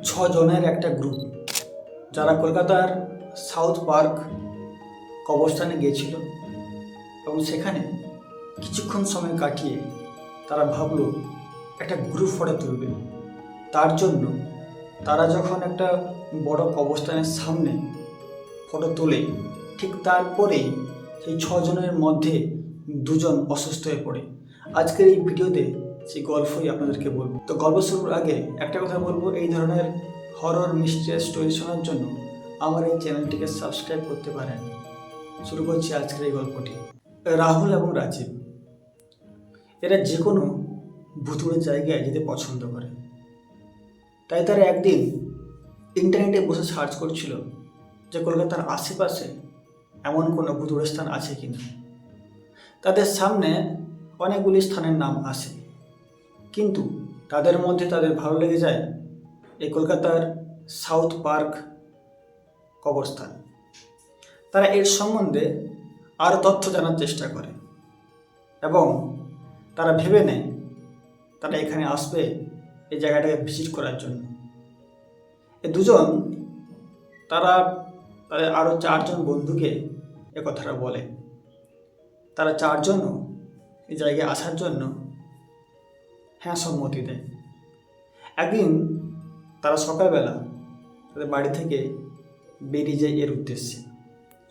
ছজনের একটা গ্রুপ যারা কলকাতার সাউথ পার্ক কবরস্থানে গিয়েছিল এবং সেখানে কিছুক্ষণ সময় কাটিয়ে তারা ভাবলো একটা গ্রুপ ফটো তুলবে। তার জন্য তারা যখন একটা বড় কবরস্থানের সামনে ফটো তোলে, ঠিক তারপরেই সেই ছজনের মধ্যে দুজন অসুস্থ হয়ে পড়ে। আজকের এই ভিডিওতে সেই গল্পই আপনাদেরকে বলবো। তো গল্প শুরুর আগে একটা কথা বলবো, এই ধরনের হরর মিস্ট্রিয়াস স্টোরি শোনার জন্য আমার এই চ্যানেলটিকে সাবস্ক্রাইব করতে পারেন। শুরু করছি আজকের এই গল্পটি। রাহুল এবং রাজীব এরা যে কোনো ভুতুড়ে জায়গায় যেতে পছন্দ করে, তাই তারা একদিন ইন্টারনেটে বসে সার্চ করছিল যে কলকাতার আশেপাশে এমন কোনো ভুতুড়ে স্থান আছে কিনা। তাদের সামনে অনেকগুলি স্থানের নাম আসে, কিন্তু তাদের মধ্যে তাদের ভালো লেগে যায় এই কলকাতার সাউথ পার্ক কবরস্থান। তারা এর সম্বন্ধে আরও তথ্য জানার চেষ্টা করে এবং তারা ভেবে নেয় তারা এখানে আসবে এই জায়গাটাকে ভিজিট করার জন্য। এই দুজন তারা তাদের আরও চারজন বন্ধুকে এ কথাটা বলে। তারা চারজনও এই জায়গায় আসার জন্য সম্মতি দেয়। একদিন তারা সকালবেলা তাদের বাড়ি থেকে বেরিয়ে যায় এর উদ্দেশ্যে।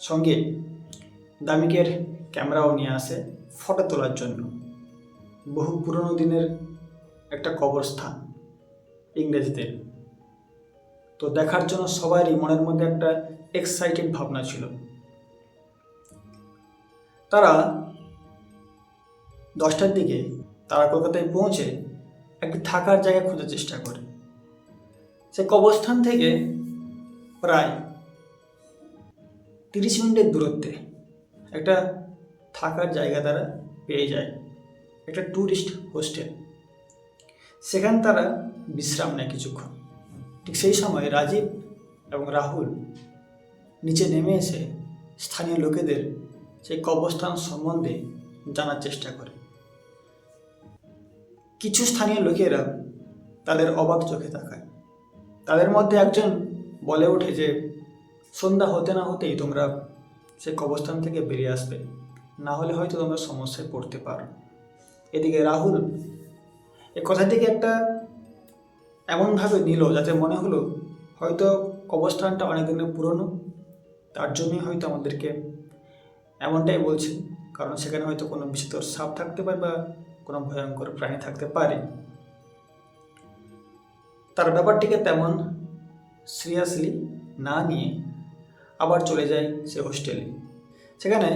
সঙ্গে দামিকের ক্যামেরাও নিয়ে আসে ফটো তোলার জন্য। বহু পুরনো দিনের একটা কবরস্থান ইংরেজদের, তো দেখার জন্য সবারই মনের মধ্যে একটা এক্সাইটেড ভাবনা ছিল। তারা 10টার দিকে তারা কলকাতায় পৌঁছে একটি থাকার জায়গা খোঁজার চেষ্টা করে। সে কবরস্থান থেকে প্রায় 30 মিনিটের দূরত্বে একটা থাকার জায়গা তারা পেয়ে যায়, একটা ট্যুরিস্ট হোস্টেল। সেখানে তারা বিশ্রাম নেয় কিছুক্ষণ। ঠিক সেই সময় রাজীব এবং রাহুল নিচে নেমে এসে স্থানীয় লোকেদের সেই কবরস্থান সম্বন্ধে জানার চেষ্টা করে। কিছু স্থানীয় লোকেরা তাদের অবাক চোখে তাকায়। তাদের মধ্যে একজন বলে ওঠে যে সন্ধ্যা হতে না হতেই তোমরা সেই কবরস্থান থেকে বেরিয়ে আসবে, না হলে হয়তো তোমরা সমস্যায় পড়তে পারো। এদিকে রাহুল এ কথাটিকে একটা এমনভাবে নিল যাতে মনে হলো হয়তো কবরস্থানটা অনেক দিনের পুরনো, তার জন্যই হয়তো আমাদেরকে এমনটাই বলছে, কারণ সেখানে হয়তো কোনো বিষধর সাপ থাকতে পারে বা কোনো ভয়ঙ্কর প্রাণী থাকতে পারে। তার ব্যাপারটিকে তেমন সিরিয়াসলি না নিয়ে আবার চলে যায় সে হোস্টেলে। সেখানে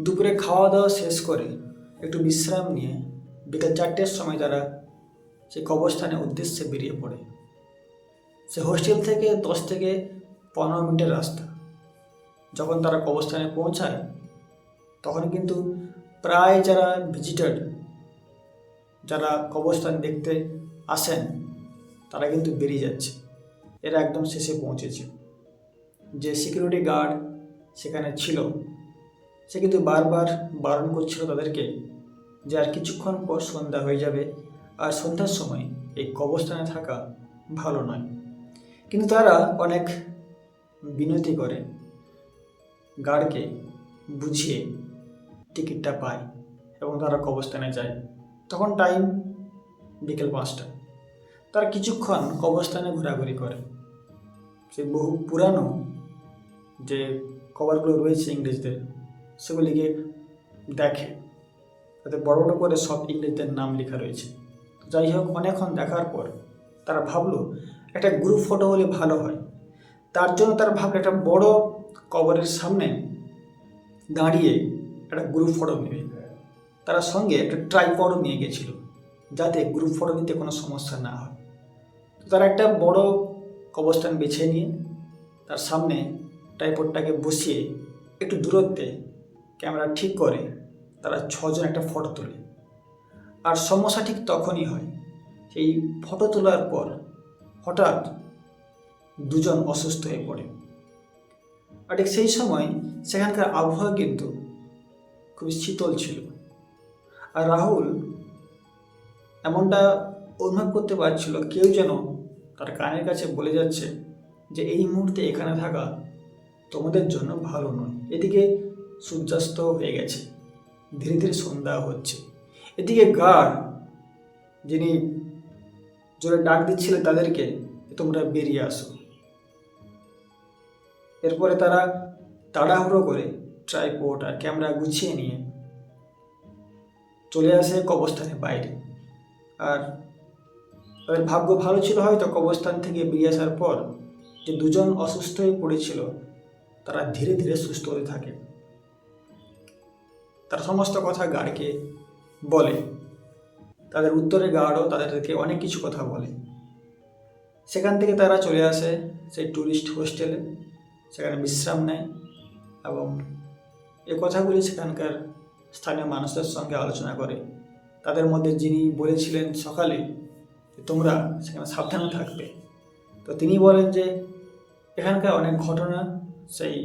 দুপুরে খাওয়া দাওয়া শেষ করে একটু বিশ্রাম নিয়ে বিকেল 4টের সময় তারা সেই কবরস্থানের উদ্দেশ্যে বেরিয়ে পড়ে। সে হোস্টেল থেকে 10 থেকে 15 মিনিটের রাস্তা। যখন তারা কবরস্থানে পৌঁছায় তখন কিন্তু প্রায় যারা ভিজিটার, যারা কবরস্থান দেখতে আসেন, তারা কিন্তু বেরিয়ে যাচ্ছে। এরা একদম শেষে পৌঁছেছে। যে সিকিউরিটি গার্ড সেখানে ছিল সে কিন্তু বারবার বারণ করছিল তাদেরকে যে আর কিছুক্ষণ পর সন্ধ্যা হয়ে যাবে, আর সন্ধ্যার সময় এই কবরস্থানে থাকা ভালো নয়। কিন্তু তারা অনেক বিনতি করে, গার্ডকে বুঝিয়ে টিকিটটা পায় এবং তারা কবরস্থানে যায়। তখন টাইম বিকেল 5টা। তারা কিছুক্ষণ কবরস্থানে ঘোরাঘুরি করে। সে বহু পুরানো যে কবরগুলো রয়েছে ইংরেজদের, সেগুলিকে দেখে। তাতে বড় বড় করে সব ইংরেজদের নাম লেখা রয়েছে। যাই হোক, অনেকক্ষণ দেখার পর তারা ভাবলো একটা গ্রুপ ফটো হলে ভালো হয়। তার জন্য তারা ভাবলো একটা বড় কবরের সামনে দাঁড়িয়ে একটা গ্রুপ ফটো নেবে। তারা সঙ্গে একটা ট্রাইপডও নিয়ে গেছিল যাতে গ্রুপ ফটো নিতে কোনো সমস্যা না হয়। তারা একটা বড় কবরস্থান বেছে নিয়ে তার সামনে ট্রাইপডটাকে বসিয়ে একটু দূরত্বে ক্যামেরা ঠিক করে তারা 6জন একটা ফটো তোলে। আর সমস্যা ঠিক তখনই হয়, সেই ফটো তোলার পর হঠাৎ দুজন অসুস্থ হয়ে পড়ে। আর ঠিক সেই সময় সেখানকার আবহাওয়া কিন্তু খুবই শীতল ছিল। আর রাহুল এমনটা অনুভব করতে পারছিল কেউ যেন তার কানের কাছে বলে যাচ্ছে যে এই মুহূর্তে এখানে থাকা তোমাদের জন্য ভালো নয়। এদিকে সূর্যাস্ত হয়ে গেছে, ধীরে ধীরে সন্ধ্যা হচ্ছে। এদিকে গার্ড, যিনি জোরে ডাক দিচ্ছিলেন তাদেরকে, তোমরা বেরিয়ে আসো। এরপরে তারা তাড়াহুড়ো করে ট্রাইপড আর ক্যামেরা গুছিয়ে নিয়ে চলে আসে কবরস্থানের বাইরে। আর তাদের ভাগ্য ভালো ছিল হয়তো, কবরস্থান থেকে বেরিয়ে আসার পর যে দুজন অসুস্থ হয়ে পড়েছিল তারা ধীরে ধীরে সুস্থ হতে থাকে। তার সমস্ত কথা গার্ডকে বলে। তাদের উত্তরে গার্ডও তাদেরকে অনেক কিছু কথা বলে। সেখান থেকে তারা চলে আসে সেই ট্যুরিস্ট হোস্টেলে, সেখানে বিশ্রাম নেয় এবং এ কথাগুলি সেখানকার স্থানীয় মানুষদের সঙ্গে আলোচনা করে। তাদের মধ্যে যিনি বলেছিলেন সকালে যে তোমরা সেখানে সাবধানে থাকবে, তো তিনি বলেন যে এখানকার অনেক ঘটনা সেই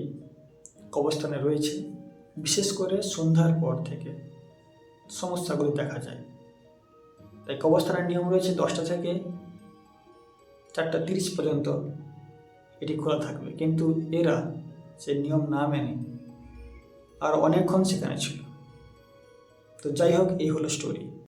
কবরস্থানে রয়েছে, বিশেষ করে সন্ধ্যার পর থেকে সমস্যাগুলো দেখা যায়। তাই কবরস্থানের নিয়ম রয়েছে 10টা থেকে 4:30 পর্যন্ত এটি খোলা থাকবে, কিন্তু এরা সেই নিয়ম না মেনে আর অনেকক্ষণ সেখানে ছিল। তো যাই হোক, এই হলো স্টোরি।